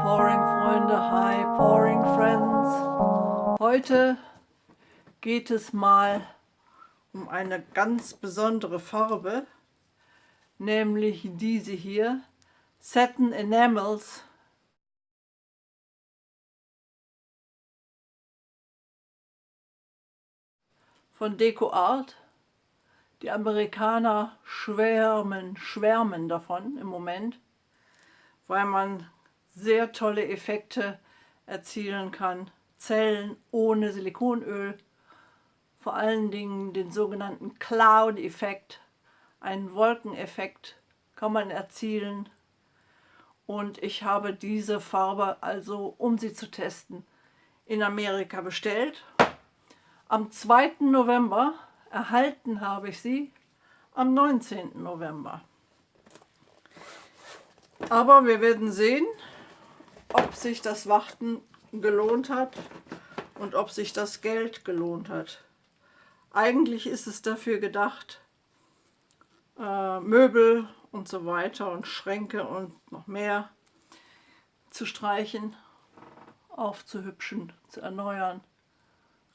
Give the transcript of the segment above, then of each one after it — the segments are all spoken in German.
Pouring-Freunde, hi Pouring-Friends. Heute geht es mal um eine ganz besondere Farbe, nämlich diese hier, Satin Enamels. Von DecoArt. Die Amerikaner schwärmen davon im Moment, weil man sehr tolle Effekte erzielen kann. Zellen ohne Silikonöl, vor allen Dingen den sogenannten Cloud-Effekt, einen Wolkeneffekt kann man erzielen. Und ich habe diese Farbe also, um sie zu testen, in Amerika bestellt. Am 2. November, erhalten habe ich sie am 19. November. Aber wir werden sehen, ob sich das Warten gelohnt hat und ob sich das Geld gelohnt hat. Eigentlich ist es dafür gedacht, Möbel und so weiter und Schränke und noch mehr zu streichen, aufzuhübschen, zu erneuern,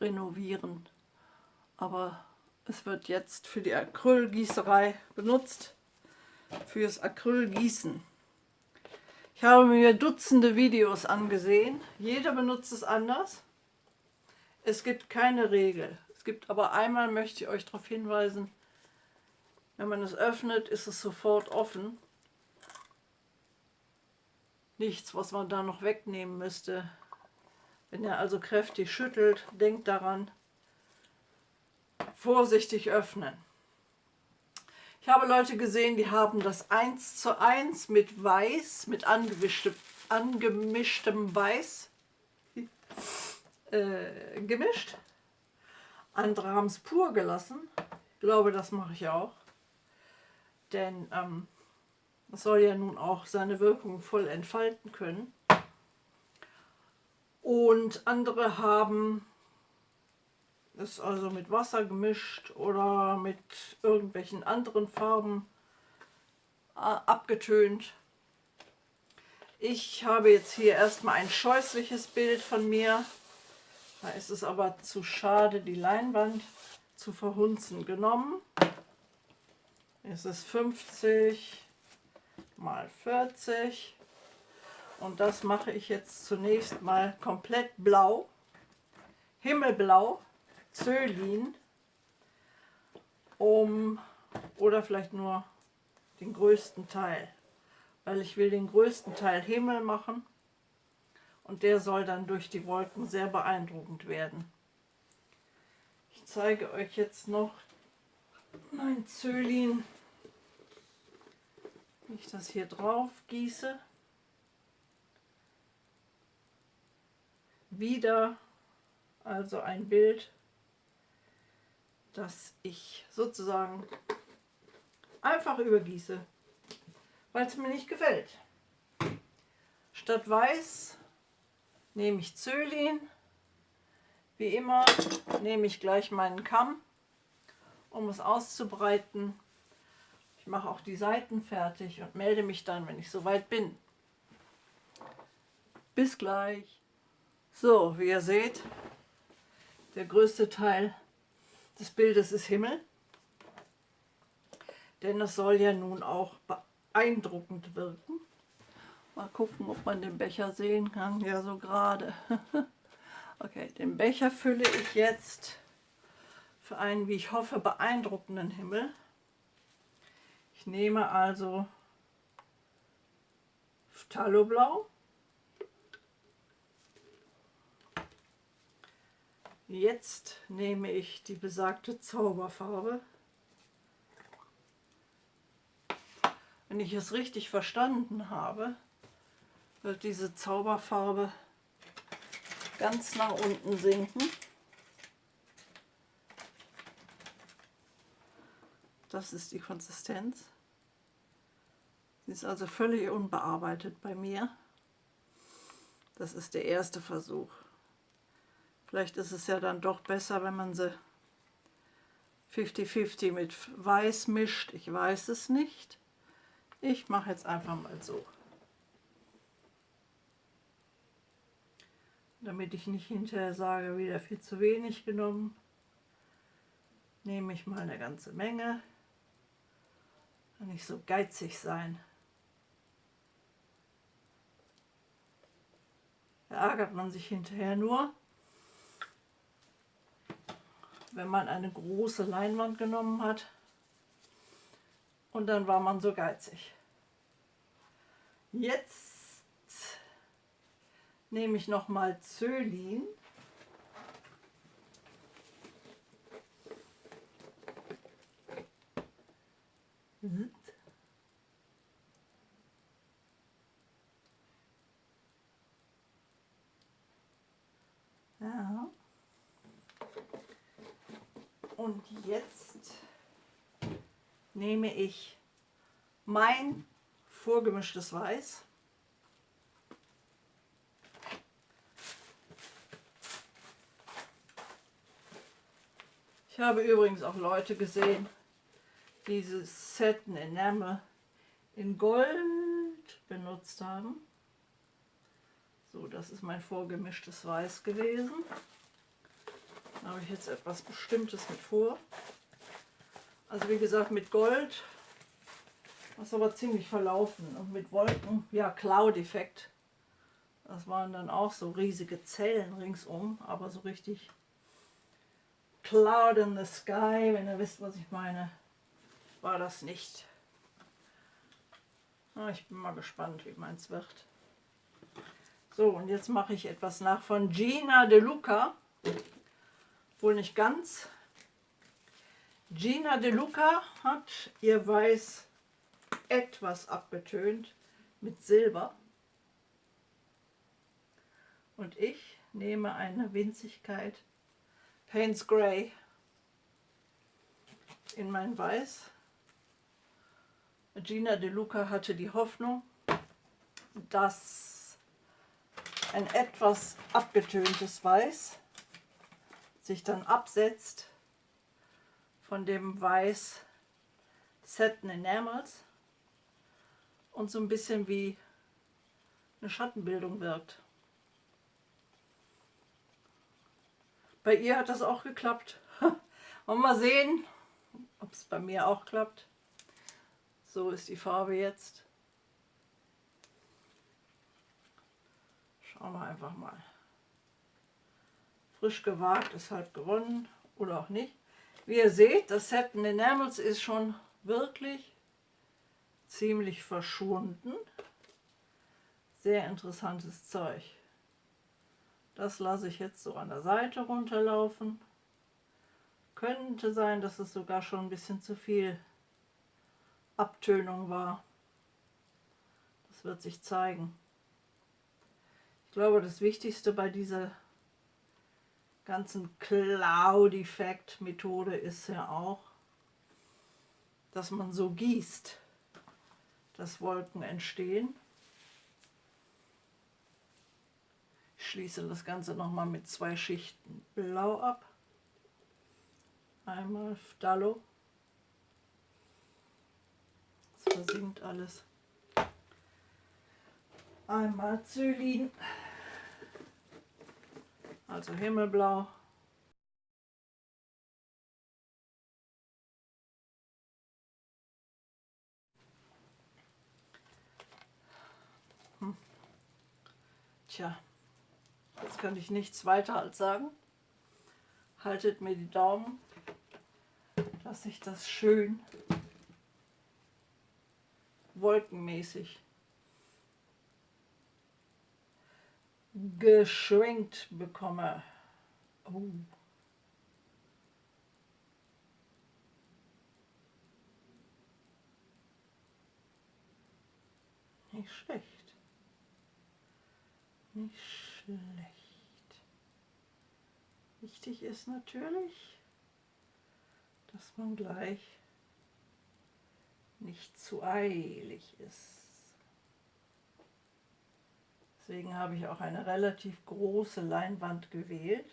renovieren. Aber es wird jetzt für die Acrylgießerei benutzt, fürs Acrylgießen. Ich habe mir Dutzende Videos angesehen. Jeder benutzt es anders. Es gibt keine Regel. Es gibt aber einmal, möchte ich euch darauf hinweisen, wenn man es öffnet, ist es sofort offen. Nichts, was man da noch wegnehmen müsste. Wenn ihr also kräftig schüttelt, denkt daran, vorsichtig öffnen. Ich habe Leute gesehen, die haben das 1:1 mit Weiß, mit angemischtem Weiß gemischt. Andere haben es pur gelassen. Ich glaube, das mache ich auch. Denn es soll ja nun auch seine Wirkung voll entfalten können. Und andere haben ist also mit Wasser gemischt oder mit irgendwelchen anderen Farben abgetönt. Ich habe jetzt hier erstmal ein scheußliches Bild von mir. Da ist es aber zu schade, die Leinwand zu verhunzen, genommen. Es ist 50 mal 40 und das mache ich jetzt zunächst mal komplett blau, himmelblau. Zöllin, oder vielleicht nur den größten Teil, weil ich will den größten Teil Himmel machen und der soll dann durch die Wolken sehr beeindruckend werden. Ich zeige euch jetzt noch mein Zöllin, wie ich das hier drauf gieße. Wieder also ein Bild, dass ich sozusagen einfach übergieße, weil es mir nicht gefällt. Statt Weiß nehme ich Zöllin. Wie immer nehme ich gleich meinen Kamm, um es auszubreiten. Ich mache auch die Seiten fertig und melde mich dann, wenn ich soweit bin. Bis gleich. So, wie ihr seht, der größte Teil des Bildes ist Himmel, denn es soll ja nun auch beeindruckend wirken. Mal gucken, ob man den Becher sehen kann. Ja, so gerade. Okay, den Becher fülle ich jetzt für einen, wie ich hoffe, beeindruckenden Himmel. Ich nehme also Phthalo-Blau. Jetzt nehme ich die besagte Zauberfarbe. Wenn ich es richtig verstanden habe, wird diese Zauberfarbe ganz nach unten sinken. Das ist die Konsistenz. Sie ist also völlig unbearbeitet bei mir. Das ist der erste Versuch. Vielleicht ist es ja dann doch besser, wenn man sie 50-50 mit Weiß mischt. Ich weiß es nicht. Ich mache jetzt einfach mal so. Damit ich nicht hinterher sage, wieder viel zu wenig genommen, nehme ich mal eine ganze Menge. Und nicht so geizig sein. Da ärgert man sich hinterher nur, wenn man eine große Leinwand genommen hat und dann war man so geizig. Jetzt nehme ich noch mal Zöllin. Ja. Und jetzt nehme ich mein vorgemischtes Weiß. Ich habe übrigens auch Leute gesehen, die dieses Satin Enamel in Gold benutzt haben. So, das ist mein vorgemischtes Weiß gewesen. Da habe ich jetzt etwas Bestimmtes mit vor. Also wie gesagt mit Gold, das ist aber ziemlich verlaufen. Und mit Wolken, ja, Cloud-Effekt. Das waren dann auch so riesige Zellen ringsum, aber so richtig Cloud in the Sky, wenn ihr wisst, was ich meine, war das nicht. Na, ich bin mal gespannt, wie meins wird. So, und jetzt mache ich etwas nach von Gina De Luca. Wohl nicht ganz. Gina De Luca hat ihr Weiß etwas abgetönt mit Silber. Und ich nehme eine Winzigkeit Payne's Grey in mein Weiß. Gina De Luca hatte die Hoffnung, dass ein etwas abgetöntes Weiß sich dann absetzt von dem Weiß Satin Enamels und so ein bisschen wie eine Schattenbildung wirkt. Bei ihr hat das auch geklappt. Und mal sehen, ob es bei mir auch klappt. So ist die Farbe jetzt. Schauen wir einfach mal. Frisch gewagt ist halb gewonnen oder auch nicht. Wie ihr seht, das Satin Enamels ist schon wirklich ziemlich verschwunden. Sehr interessantes Zeug. Das lasse ich jetzt so an der Seite runterlaufen. Könnte sein, dass es sogar schon ein bisschen zu viel Abtönung war. Das wird sich zeigen. Ich glaube, das Wichtigste bei dieser ganzen Cloud-Effekt-Methode ist ja auch, dass man so gießt, dass Wolken entstehen. Ich schließe das Ganze nochmal mit 2 Schichten Blau ab. Einmal Phthalo. Es versinkt alles. Einmal Zöllin. Also Himmelblau. Tja, jetzt kann ich nichts weiter als sagen. Haltet mir die Daumen, dass ich das schön wolkenmäßig geschwenkt bekomme. Oh. Nicht schlecht. Nicht schlecht. Wichtig ist natürlich, dass man gleich nicht zu eilig ist. Deswegen habe ich auch eine relativ große Leinwand gewählt,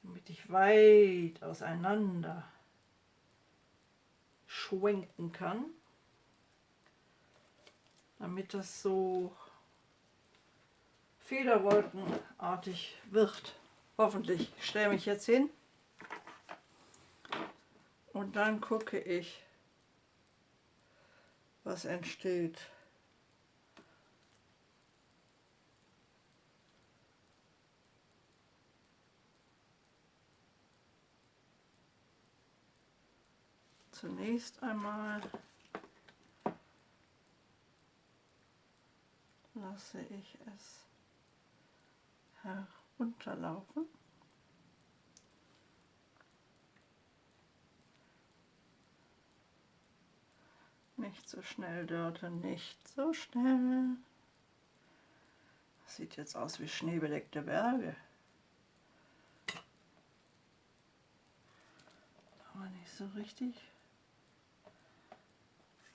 damit ich weit auseinander schwenken kann, damit das so federwolkenartig wird. Hoffentlich. Ich stelle mich jetzt hin und dann gucke ich, was entsteht. Zunächst einmal lasse ich es herunterlaufen. Nicht so schnell, Dörte, nicht so schnell. Das sieht jetzt aus wie schneebedeckte Berge. Aber nicht so richtig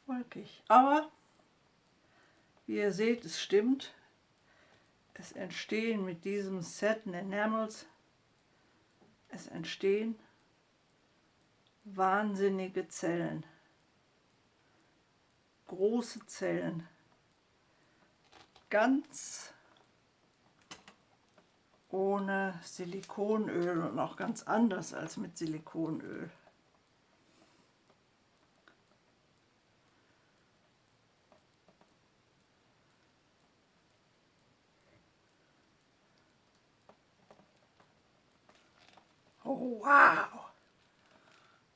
wolkig. Aber wie ihr seht, es stimmt. Es entstehen mit diesem Satin Enamels, es entstehen wahnsinnige Zellen. Große Zellen. Ganz ohne Silikonöl und auch ganz anders als mit Silikonöl. Oh, wow!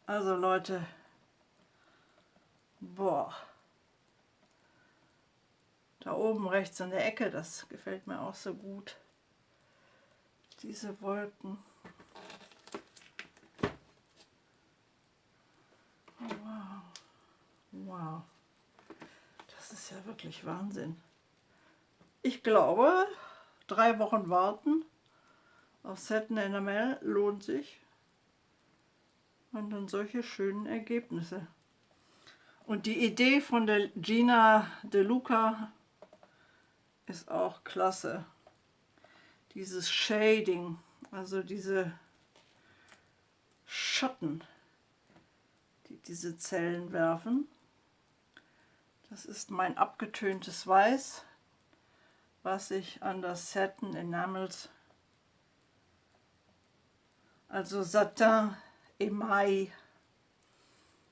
Also Leute, boah. Da oben rechts in der Ecke, das gefällt mir auch so gut. Diese Wolken. Oh, wow. Wow. Das ist ja wirklich Wahnsinn. Ich glaube, 3 Wochen warten auf Satin Enamel lohnt sich. Und dann solche schönen Ergebnisse. Und die Idee von der Gina De Luca ist auch klasse. Dieses Shading, also diese Schatten, die diese Zellen werfen. Das ist mein abgetöntes Weiß, was ich an das Satin Enamels, also Satin Emaille,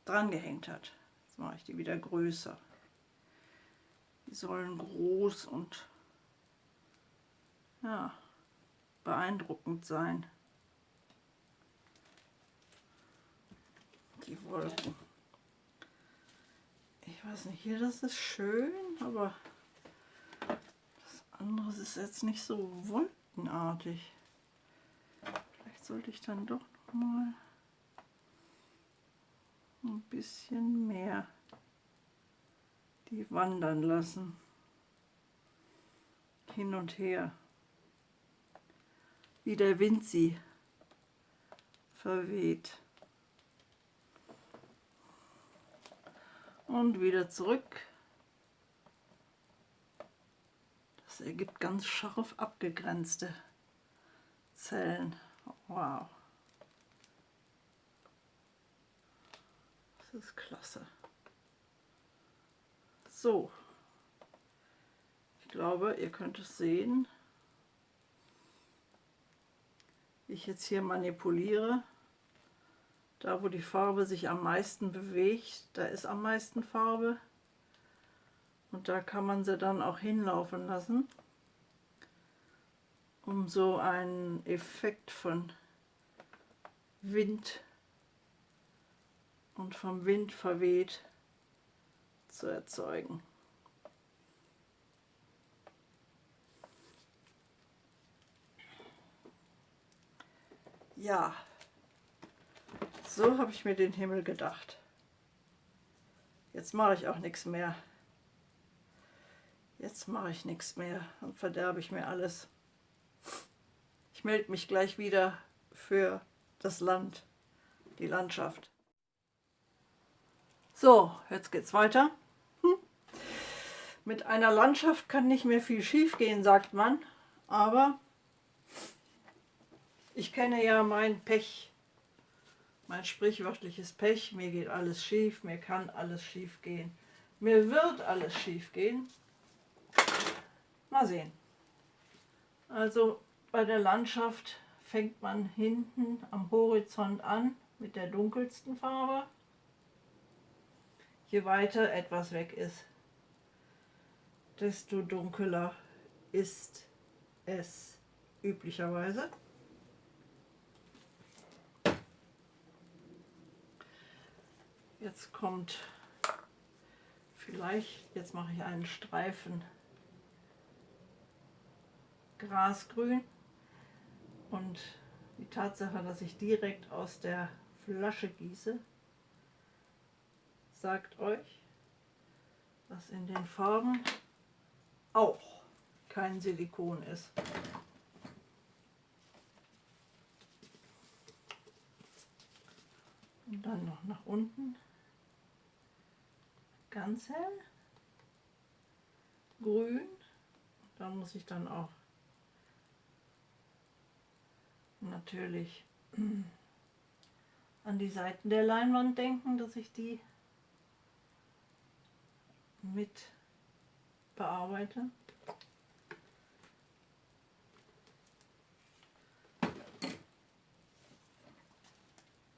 dran gehängt hat. Jetzt mache ich die wieder größer. Die sollen groß und ja, beeindruckend sein. Die Wolken. Ich weiß nicht, hier das ist schön, aber das andere ist jetzt nicht so wolkenartig. Vielleicht sollte ich dann doch noch mal ein bisschen mehr die wandern lassen. Hin und her. Wie der Wind sie verweht. Und wieder zurück. Das ergibt ganz scharf abgegrenzte Zellen. Wow. Das ist klasse. So. Ich glaube, ihr könnt es sehen. Wie ich jetzt hier manipuliere. Da, wo die Farbe sich am meisten bewegt, da ist am meisten Farbe. Und da kann man sie dann auch hinlaufen lassen, um so einen Effekt von Wind und vom Wind verweht zu erzeugen. Ja. So habe ich mir den Himmel gedacht. Jetzt mache ich auch nichts mehr. Jetzt mache ich nichts mehr und verderbe ich mir alles. Ich melde mich gleich wieder für das Land, die Landschaft. So, jetzt geht's weiter. Mit einer Landschaft kann nicht mehr viel schief gehen, sagt man. Aber ich kenne ja mein Pech. Mein sprichwörtliches Pech, mir geht alles schief, mir kann alles schief gehen. Mir wird alles schief gehen. Mal sehen. Also bei der Landschaft fängt man hinten am Horizont an mit der dunkelsten Farbe. Je weiter etwas weg ist, desto dunkler ist es üblicherweise. Jetzt kommt vielleicht, jetzt mache ich einen Streifen Grasgrün, und die Tatsache, dass ich direkt aus der Flasche gieße, sagt euch, dass in den Farben auch kein Silikon ist. Und dann noch nach unten, ganz hell, grün. Da muss ich dann auch natürlich an die Seiten der Leinwand denken, dass ich die mit bearbeite.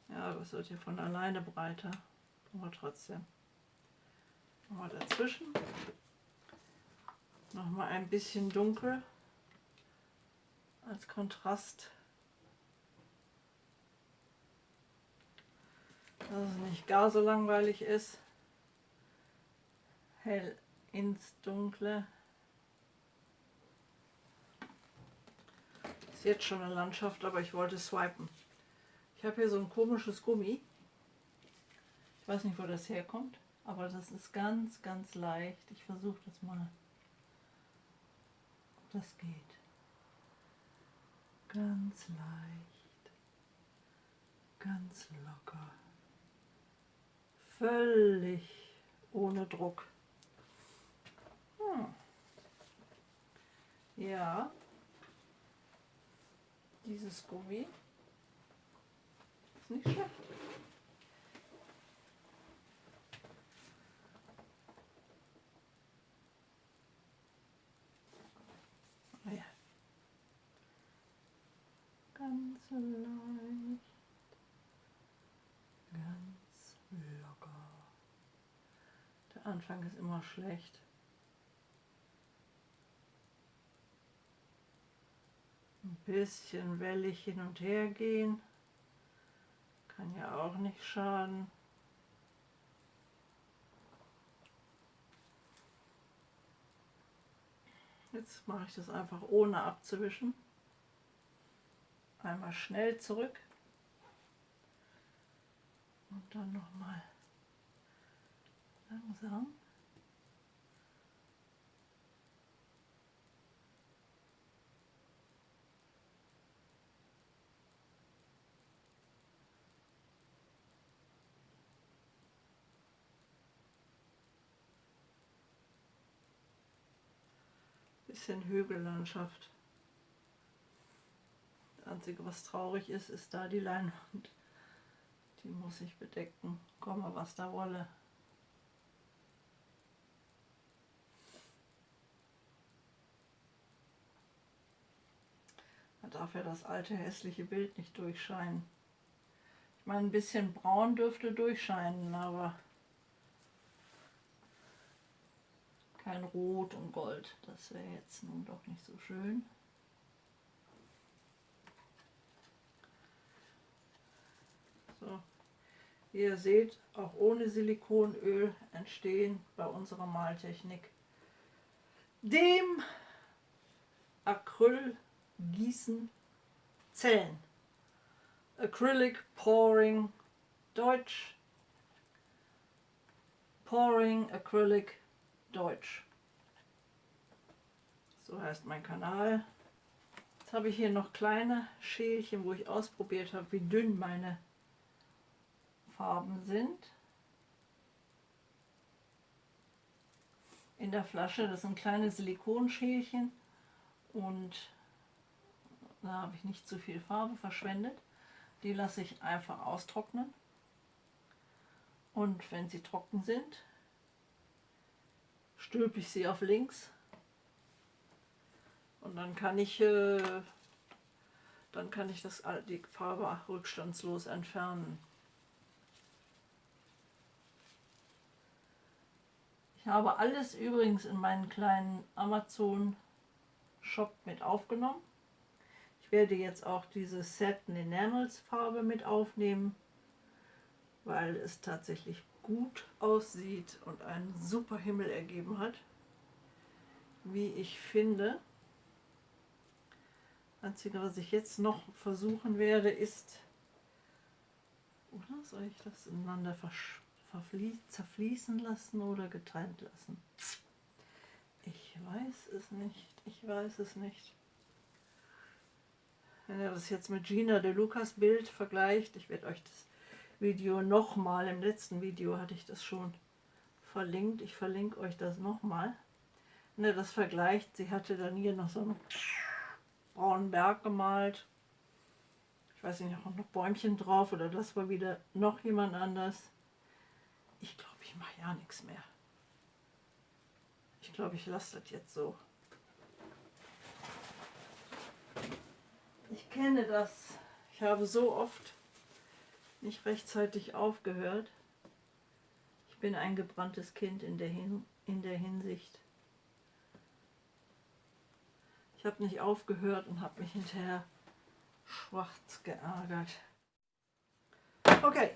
Ja, das wird hier von alleine breiter, aber trotzdem. Nochmal dazwischen. Nochmal ein bisschen dunkel als Kontrast, dass es nicht gar so langweilig ist. Hell ins Dunkle. Ist jetzt schon eine Landschaft, aber ich wollte swipen. Ich habe hier so ein komisches Gummi. Ich weiß nicht, wo das herkommt, aber das ist ganz, ganz leicht. Ich versuche das mal, ob das geht. Ganz leicht, ganz locker, völlig ohne Druck. Ja, dieses Gummi ist nicht schlecht. Oh ja. Ganz leicht, ganz locker. Der Anfang ist immer schlecht. Ein bisschen wellig hin und her gehen, kann ja auch nicht schaden. Jetzt mache ich das einfach ohne abzuwischen. Einmal schnell zurück und dann nochmal langsam. Bisschen Hügellandschaft. Das Einzige, was traurig ist, ist da die Leinwand. Die muss ich bedecken, komme was da wolle. Da darf ja das alte hässliche Bild nicht durchscheinen. Ich meine, ein bisschen braun dürfte durchscheinen, aber kein Rot und Gold. Das wäre jetzt nun doch nicht so schön. So, wie ihr seht, auch ohne Silikonöl entstehen bei unserer Maltechnik dem Acrylgießen Zellen. Acrylic Pouring Deutsch. Pouring Acrylic Deutsch. So heißt mein Kanal. Jetzt habe ich hier noch kleine Schälchen, wo ich ausprobiert habe, wie dünn meine Farben sind. In der Flasche, das sind kleine Silikonschälchen und da habe ich nicht zu viel Farbe verschwendet. Die lasse ich einfach austrocknen und wenn sie trocken sind, stülpe ich sie auf links Und dann kann ich die Farbe rückstandslos entfernen. Ich habe alles übrigens in meinen kleinen Amazon Shop mit aufgenommen. Ich werde jetzt auch diese Satin Enamels Farbe mit aufnehmen, weil es tatsächlich gut aussieht und einen super Himmel ergeben hat, wie ich finde. Das Einzige, was ich jetzt noch versuchen werde, ist, oder soll ich das ineinander zerfließen lassen oder getrennt lassen? Ich weiß es nicht. Ich weiß es nicht. Wenn ihr das jetzt mit Gina De Lucas Bild vergleicht, ich werde euch das Video nochmal, im letzten Video hatte ich das schon verlinkt, ich verlinke euch das nochmal. Wenn ihr das vergleicht, sie hatte dann hier noch so einen braunen Berg gemalt. Ich weiß nicht, noch Bäumchen drauf oder das war wieder noch jemand anders. Ich glaube, ich mache ja nichts mehr. Ich glaube, ich lasse das jetzt so. Ich kenne das. Ich habe so oft nicht rechtzeitig aufgehört. Ich bin ein gebranntes Kind in der Hinsicht. Ich habe nicht aufgehört und habe mich hinterher schwarz geärgert. Okay,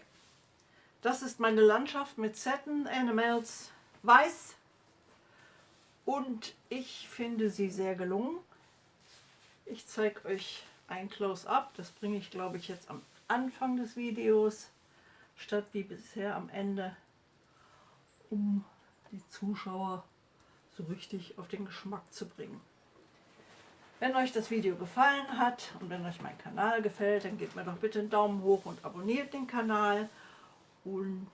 das ist meine Landschaft mit Satin Enamels weiß und ich finde sie sehr gelungen. Ich zeige euch ein Close-up, das bringe ich glaube ich jetzt am Anfang des Videos, statt wie bisher am Ende, um die Zuschauer so richtig auf den Geschmack zu bringen. Wenn euch das Video gefallen hat und wenn euch mein Kanal gefällt, dann gebt mir doch bitte einen Daumen hoch und abonniert den Kanal und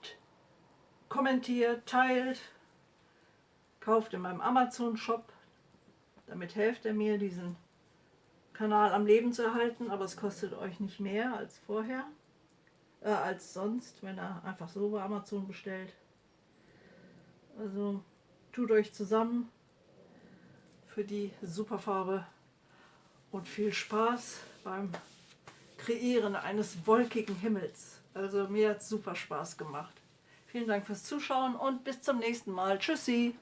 kommentiert, teilt, kauft in meinem Amazon Shop, damit helft ihr mir, diesen Kanal am Leben zu erhalten, aber es kostet euch nicht mehr als vorher, als sonst, wenn ihr einfach so bei Amazon bestellt. Also tut euch zusammen für die super Farbe und viel Spaß beim Kreieren eines wolkigen Himmels. Also mir hat es super Spaß gemacht. Vielen Dank fürs Zuschauen und bis zum nächsten Mal. Tschüssi!